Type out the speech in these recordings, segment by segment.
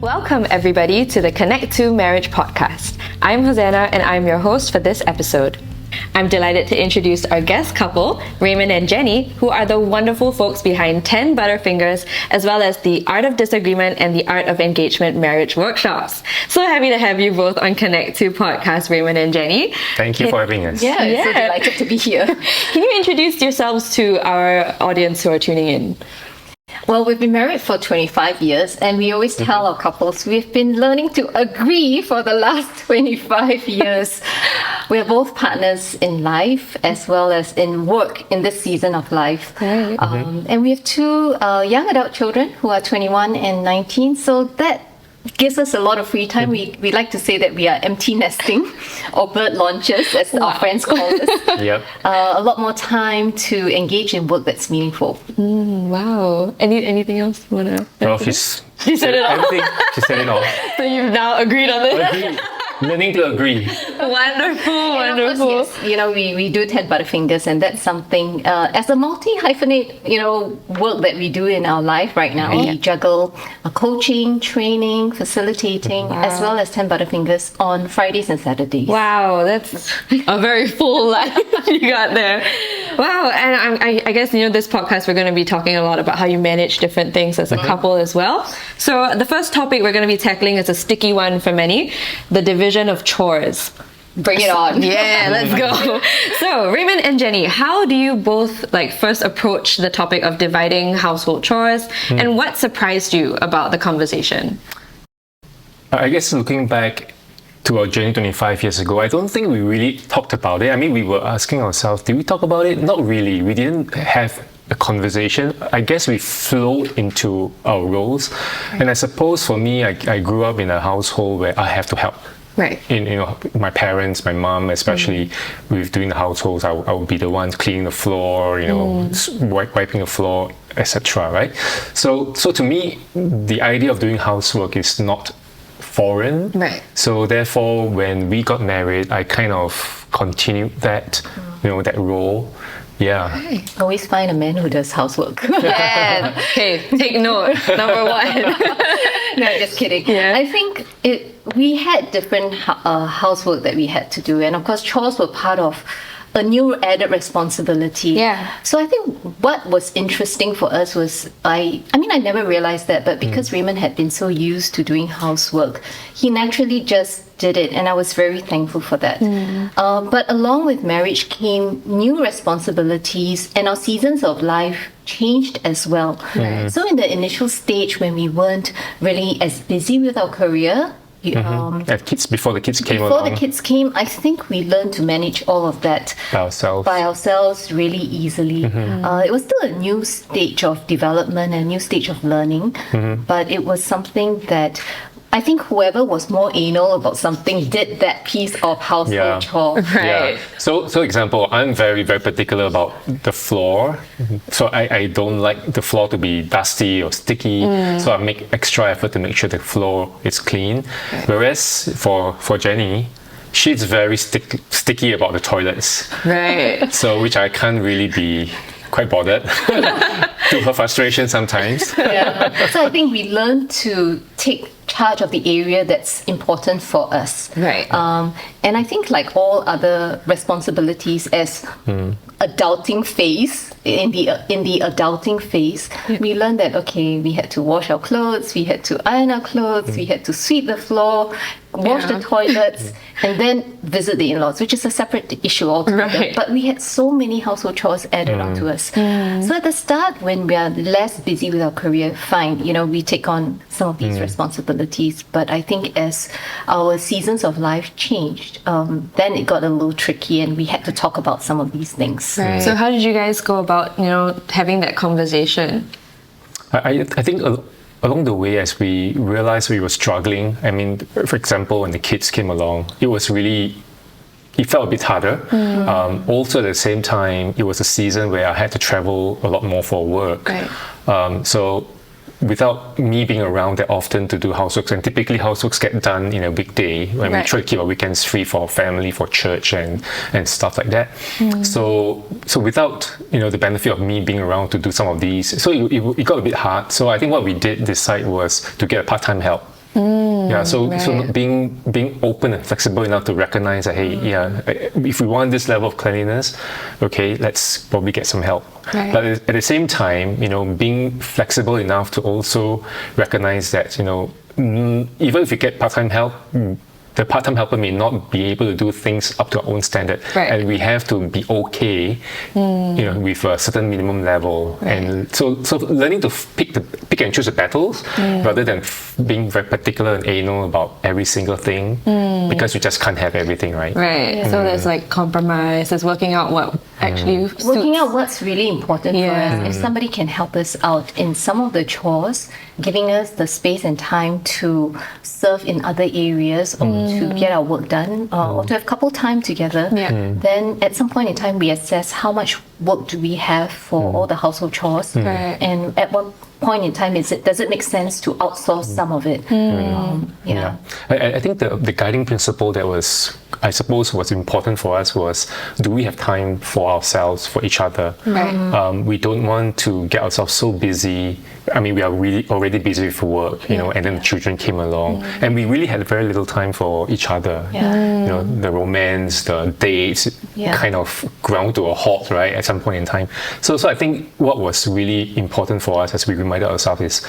Welcome everybody to the Connect2 Marriage Podcast. I'm Hosanna and I'm your host for this episode. I'm delighted to introduce our guest couple, Raymond and Jenny, who are the wonderful folks behind 10 Butterfingers, as well as the Art of Disagreement and the Art of Engagement marriage workshops. So happy to have you both on Connect2 Podcast, Raymond and Jenny. Thank you for having us. Yeah, So delighted to be here. Can you introduce yourselves to our audience who are tuning in? Well, we've been married for 25 years and we always tell our couples we've been learning to agree for the last 25 years. We're both partners in life as well as in work in this season of life. Right. And we have two young adult children who are 21 and 19. So that gives us a lot of free time. We like to say that we are empty nesting or bird launchers, as our friends call us. Yep. A lot more time to engage in work that's meaningful. Wow. Anything else you want to? Well, she said it all. everything. She said it all. So you've now agreed on this? Agree. Learning to agree. Wonderful, And of course, yes, we do 10 Butterfingers, and that's something, as a multi-hyphenate, work that we do in our life right now. We juggle coaching, training, facilitating, as well as 10 Butterfingers on Fridays and Saturdays. Wow, that's a very full life you got there. Wow, and I guess, this podcast, we're going to be talking a lot about how you manage different things as a couple as well. So the first topic we're going to be tackling is a sticky one for many, the division of chores. Bring it on. Yeah, let's go. So, Raymond and Jenny, how do you both first approach the topic of dividing household chores, and what surprised you about the conversation? I guess looking back to our journey 25 years ago, I don't think we really talked about it. I mean, we were asking ourselves, did we talk about it? Not really. We didn't have a conversation. I guess we flowed into our roles. Right. And I suppose for me, I grew up in a household where I have to help. Right. My parents, my mom, especially with doing the households, I would be the one cleaning the floor, wiping the floor, etc. Right? So to me, the idea of doing housework is not foreign. Right. So therefore, when we got married, I kind of continued that, that role. Yeah. Okay. Always find a man who does housework. Yeah. Okay, take note. Number one. No, just kidding. Yeah. I think we had different housework that we had to do, and of course, chores were part of a new added responsibility. Yeah. So I think what was interesting for us was I never realized that, but because Raymond had been so used to doing housework, he naturally just did it, and I was very thankful for that. But along with marriage came new responsibilities, and our seasons of life changed as well. So in the initial stage when we weren't really as busy with our career, before the kids came along. Before the kids came, I think we learned to manage all of that by ourselves really easily. It was still a new stage of development and a new stage of learning, but it was something that I think whoever was more anal about something did that piece of household chore. Right. Yeah. So example, I'm very, very particular about the floor. So I don't like the floor to be dusty or sticky. So I make extra effort to make sure the floor is clean. Right. Whereas for Jenny, she's very sticky about the toilets. Right. So which I can't really be quite bothered to her frustration sometimes. Yeah. So I think we learned to take charge of the area that's important for us. Right. And I think like all other responsibilities as adulting phase, in the adulting phase, we learned that, we had to wash our clothes, we had to iron our clothes, we had to sweep the floor, wash the toilets, and then visit the in-laws, which is a separate issue altogether. Right. But we had so many household chores added onto us. So at the start, when we are less busy with our career, fine, we take on some of these responsibilities. But I think as our seasons of life changed, then it got a little tricky, and we had to talk about some of these things. Right. So how did you guys go about, having that conversation? I think along the way, as we realized we were struggling, for example, when the kids came along, it felt a bit harder. Also at the same time, it was a season where I had to travel a lot more for work. Right. So without me being around that often to do housework, and typically houseworks get done in a weekday when we try to keep our weekends free for our family, for church and stuff like that. So without the benefit of me being around to do some of these, so it got a bit hard. So I think what we did decide was to get a part-time help. Yeah, so being open and flexible enough to recognize that, hey, if we want this level of cleanliness, okay, let's probably get some help. Right. But at the same time, being flexible enough to also recognize that, even if you get part-time help, the part-time helper may not be able to do things up to our own standard, Right. and we have to be okay, with a certain minimum level. Right. And so learning to pick and choose the battles rather than being very particular and anal about every single thing, because you just can't have everything, right? Right. So there's like compromise. There's working out what actually suits. Working out what's really important for Yeah. us. If somebody can help us out in some of the chores, giving us the space and time to serve in other areas or to get our work done or to have couple time together, then at some point in time we assess how much work do we have for all the household chores, Right. and at what point in time does it make sense to outsource some of it? I think the guiding principle that was important for us was, do we have time for ourselves, for each other? Right. We don't want to get ourselves so busy. I mean, we are really already busy with work, and then the children came along, and we really had very little time for each other. The romance, the dates kind of ground to a halt, right, at some point in time. So I think what was really important for us as we reminded ourselves is,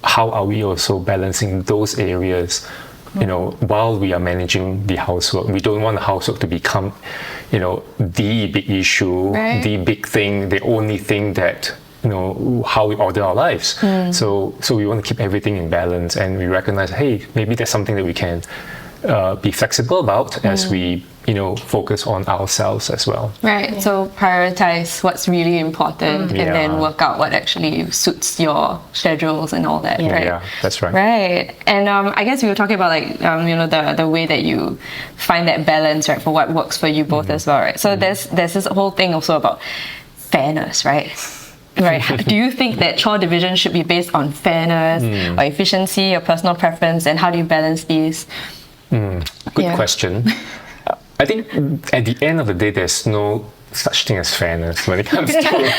how are we also balancing those areas, while we are managing the housework? We don't want the housework to become, the big issue, Right. the big thing, the only thing that, how we order our lives. So we want to keep everything in balance, and we recognize, hey, maybe there's something that we can be flexible about as we, focus on ourselves as well. Right. So prioritize what's really important and then Yeah. work out what actually suits your schedules and all that, right? Yeah, that's right. Right. And I guess we were talking about the way that you find that balance, right, for what works for you both as well, right? So there's this whole thing also about fairness, right? Right. Do you think that chore division should be based on fairness or efficiency or personal preference, and how do you balance these? Good question. I think at the end of the day, there's no such thing as fairness when it comes to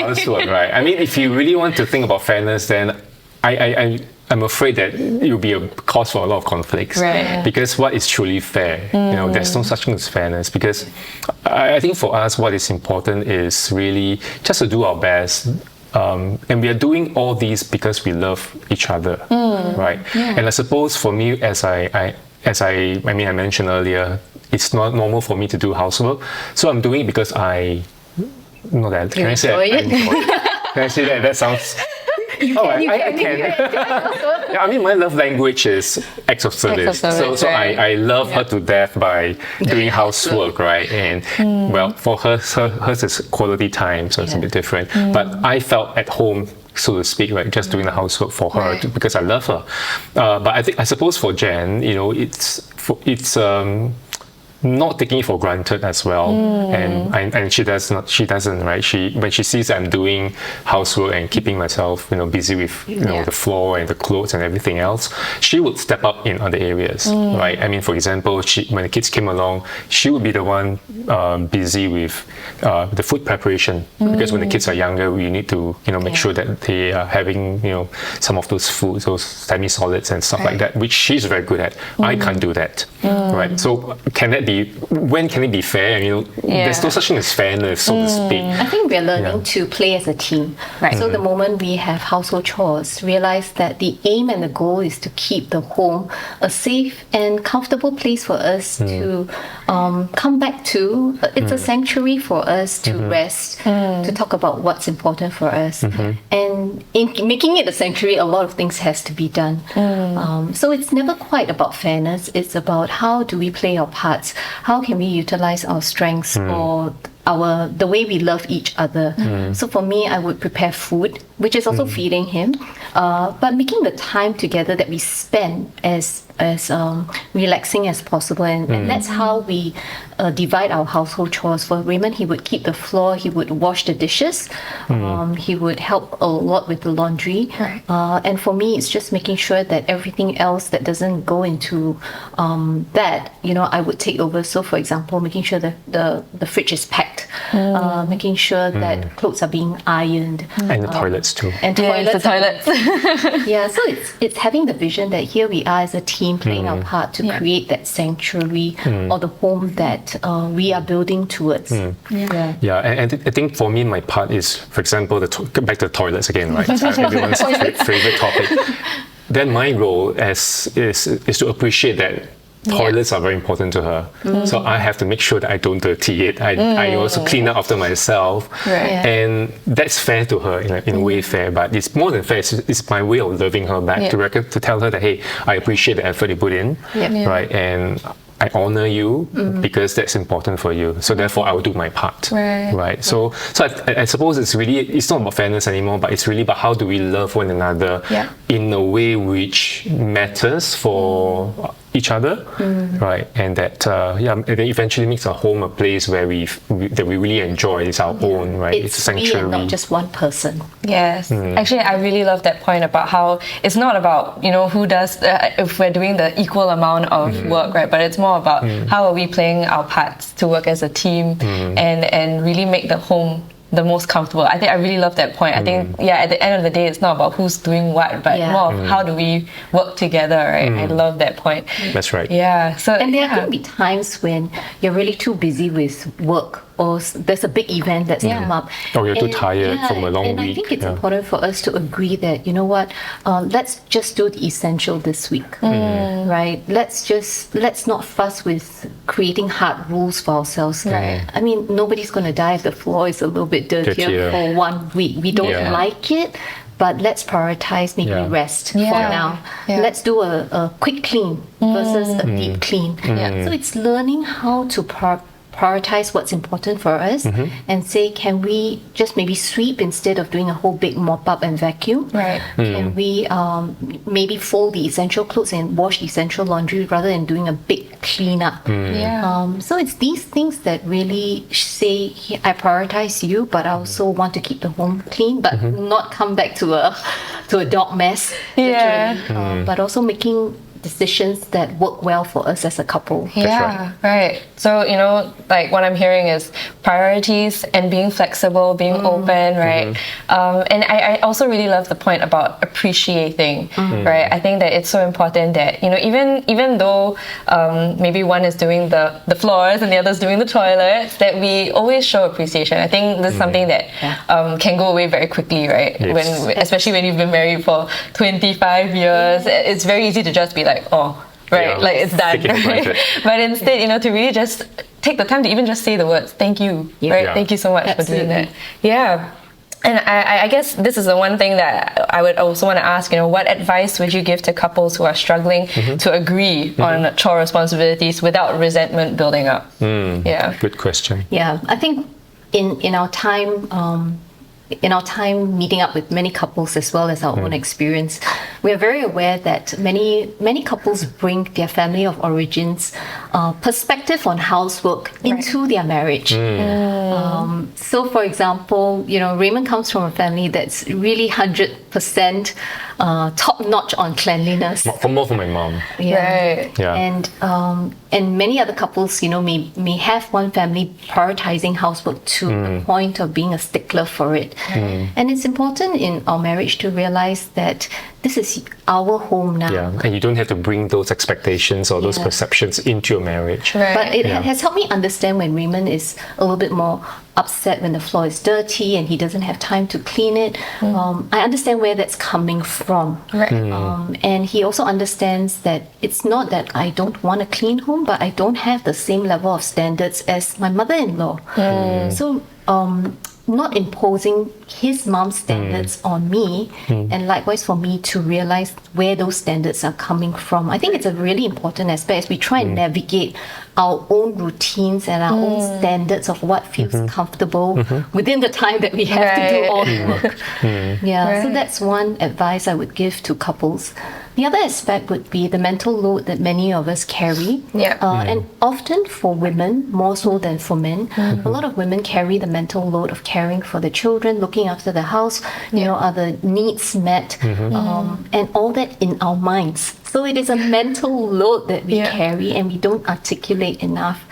housework, right? I mean, if you really want to think about fairness, then I'm afraid that it will be a cause for a lot of conflicts. Right. Because what is truly fair? There's no such thing as fairness. Because I think for us, what is important is really just to do our best. And we are doing all these because we love each other, right? Yeah. And I suppose for me, as I mentioned earlier, it's not normal for me to do housework. So I'm doing it because I know that. Can I say that? Can I say that? That sounds... I can. Yeah, I mean, my love language is acts of service. So I love her to death by doing housework, right? And well, for hers is quality time, so it's a bit different. But I felt at home, so to speak, right, just doing the housework for her because I love her. But I suppose for Jen, it's not taking it for granted as well, and she doesn't, right? When she sees I'm doing housework and keeping myself, busy with the floor and the clothes and everything else, she would step up in other areas, right? I mean, for example, when the kids came along, she would be the one busy with the food preparation, because when the kids are younger, we need to make sure that they are having some of those foods, those semi-solids and stuff like that, which she's very good at. I can't do that, right? So when can it be fair? There's no such thing as fairness, so to speak. I think we're learning to play as a team. Right. So the moment we have household chores, realize that the aim and the goal is to keep the home a safe and comfortable place for us to come back to. It's a sanctuary for us to rest, to talk about what's important for us. And in making it a sanctuary, a lot of things has to be done. So it's never quite about fairness. It's about how do we play our parts? How can we utilize our strengths for the way we love each other? So for me, I would prepare food, which is also feeding him, but making the time together that we spend as relaxing as possible, and that's how we divide our household chores. For Raymond, he would keep the floor, he would wash the dishes, he would help a lot with the laundry, and for me it's just making sure that everything else that doesn't go into that, I would take over. So for example, making sure that the fridge is packed, making sure that clothes are being ironed, and the toilets too. and Yes, the toilets. toilets. Yeah, so it's having the vision that here we are as a team playing our part to create that sanctuary or the home that we are building towards. Yeah, and I think for me, my part is, for example, back to the toilets again, right? Everyone's favorite topic. Then my role is to appreciate that toilets are very important to her. So I have to make sure that I don't dirty it. I also clean up after myself. And that's fair to her, in a way fair, but it's more than fair. It's my way of loving her back, to tell her that, hey, I appreciate the effort you put in, right? And I honor you because that's important for you. So therefore, I will do my part. Right. So I suppose it's not about fairness anymore, but it's really about how do we love one another in a way which matters for each other, right? And that and then eventually makes our home a place where we really enjoy. It's our own, right? It's a sanctuary. Me and not just one person. Yes. Actually, I really love that point about how it's not about, who does, if we're doing the equal amount of work, right? But it's more about how are we playing our parts to work as a team and really make the home the most comfortable. I think I really love that point. I think, at the end of the day, it's not about who's doing what, but more of how do we work together, right? I love that point. That's right. Yeah. So, and there are going to be times when you're really too busy with work, or there's a big event that's come up. Or you're too tired from a long and week. I think it's important for us to agree that, let's just do the essential this week, right? Let's not fuss with creating hard rules for ourselves. Right. I mean, nobody's going to die if the floor is a little bit dirtier for 1 week. We don't like it, but let's prioritize maybe rest for now. Let's do a quick clean versus a deep clean. So it's learning how to prioritize what's important for us and say, can we just maybe sweep instead of doing a whole big mop up and vacuum? Right. Can we maybe fold the essential clothes and wash the essential laundry rather than doing a big cleanup? So it's these things that really say, I prioritize you, but I also want to keep the home clean, but not come back to a dog mess. Literally. But also making decisions that work well for us as a couple. Right. So, like what I'm hearing is priorities and being flexible, being open, right? And I also really love the point about appreciating, right? I think that it's so important that, even though maybe one is doing the floors and the other is doing the toilets, that we always show appreciation. I think this is something that can go away very quickly, right? Yes. Especially when you've been married for 25 years, it's very easy to just be like, like it's done, right? But instead, to really just take the time to even just say the words, thank you, right? Thank you so much for doing that. And I guess this is the one thing that I would also want to ask, what advice would you give to couples who are struggling to agree on chore responsibilities without resentment building up? Good question. I think in our time meeting up with many couples as well as our own experience, we are very aware that many couples bring their family of origins perspective on housework into their marriage. So for example, Raymond comes from a family that's really 100% top-notch on cleanliness. More from my mom. And many other couples, may have one family prioritizing housework to the point of being a stickler for it. And it's important in our marriage to realize that this is our home now. And you don't have to bring those expectations or those perceptions into your marriage. But it has helped me understand when Raymond is a little bit more upset when the floor is dirty and he doesn't have time to clean it. I understand where that's coming from. And he also understands that it's not that I don't want a clean home, but I don't have the same level of standards as my mother-in-law. So not imposing his mom's standards on me, and likewise for me to realize where those standards are coming from. I think it's a really important aspect as we try and navigate our own routines and our own standards of what feels comfortable within the time that we have to do all the work. So that's one advice I would give to couples. The other aspect would be the mental load that many of us carry. Yeah. And often for women, more so than for men, a lot of women carry the mental load of caring for the children, looking after the house, are the needs met, and all that in our minds. So it is a mental load that we carry, and we don't articulate enough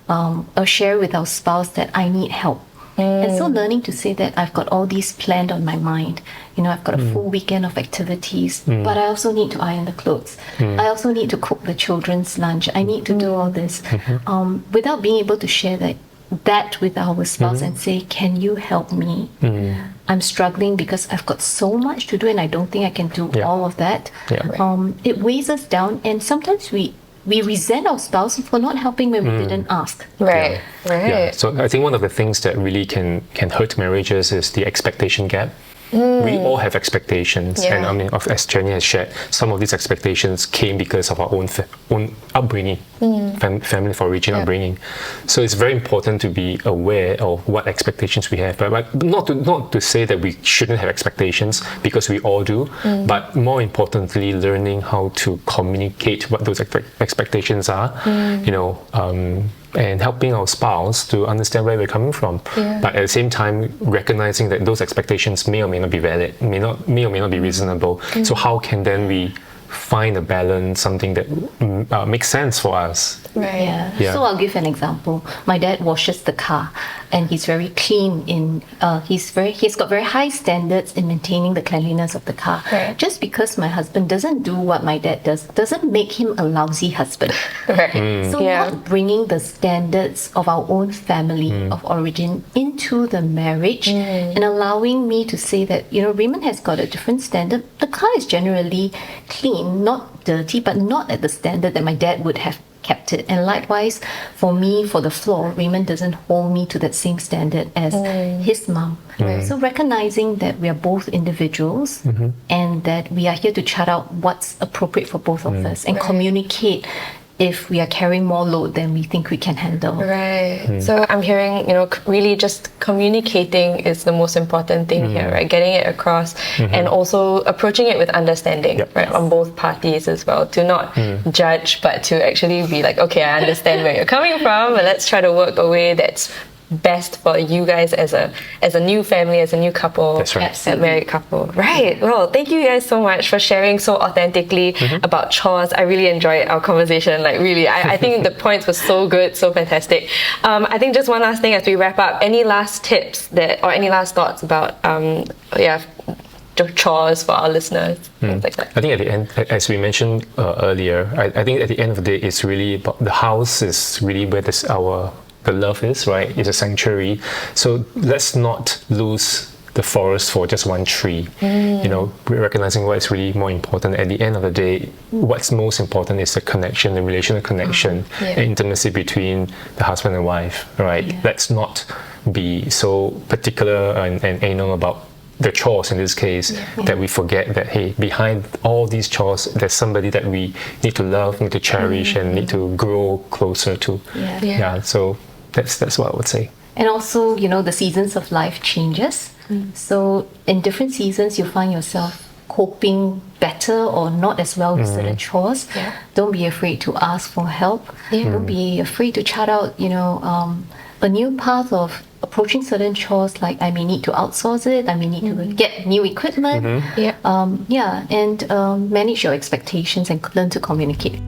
or share with our spouse that I need help. And so learning to say that I've got all these planned on my mind. I've got a full weekend of activities, but I also need to iron the clothes. I also need to cook the children's lunch. I need to do all this without being able to share that with our spouse and say, can you help me? I'm struggling because I've got so much to do and I don't think I can do all of that. It weighs us down, and sometimes we resent our spouse for not helping when we didn't ask. Right. Yeah. So I think one of the things that really can hurt marriages is the expectation gap. We all have expectations, and I mean, as Jenny has shared, some of these expectations came because of our own upbringing, family of origin upbringing. So it's very important to be aware of what expectations we have, but not to say that we shouldn't have expectations, because we all do. But more importantly, learning how to communicate what those expectations are, and helping our spouse to understand where we're coming from. But at the same time, recognizing that those expectations may or may not be valid, may or may not be reasonable. So how can then we find a balance, something that makes sense for us? Right. Yeah. So I'll give an example. My dad washes the car, and he's very clean he's got very high standards in maintaining the cleanliness of the car. Right. Just because my husband doesn't do what my dad does doesn't make him a lousy husband. Right. So not bringing the standards of our own family of origin into the marriage and allowing me to say that, Raymond has got a different standard. The car is generally clean, not dirty, but not at the standard that my dad would have kept it. And likewise, for me, for the floor, Raymond doesn't hold me to that same standard as his mom. So recognizing that we are both individuals and that we are here to chart out what's appropriate for both of us and communicate if we are carrying more load than we think we can handle. Right. So I'm hearing, really just communicating is the most important thing here, right? Getting it across and also approaching it with understanding, right, on both parties as well. To not judge, but to actually be like, okay, I understand where you're coming from, but let's try to work a way that's best for you guys as a new family, as a new couple. That's right. A married couple. Right. Well, thank you guys so much for sharing so authentically about chores. I really enjoyed our conversation. Like, really, I think the points were so good, so fantastic. I think just one last thing as we wrap up, any last tips or any last thoughts about chores for our listeners, things like that? I think at the end, as we mentioned earlier, I think at the end of the day, it's really about the house is really where the love is, right? It's a sanctuary. So let's not lose the forest for just one tree. We're recognizing what is really more important. At the end of the day, what's most important is the connection, the relational connection, the intimacy between the husband and wife, right? Let's not be so particular and anal about the chores in this case, that we forget that, hey, behind all these chores, there's somebody that we need to love, need to cherish, and need to grow closer to. So that's what I would say. And also, the seasons of life changes. So in different seasons, you find yourself coping better or not as well with certain chores. Don't be afraid to ask for help. Don't be afraid to chart out, a new path of approaching certain chores. Like, I may need to outsource it, I may need to get new equipment, and manage your expectations and learn to communicate.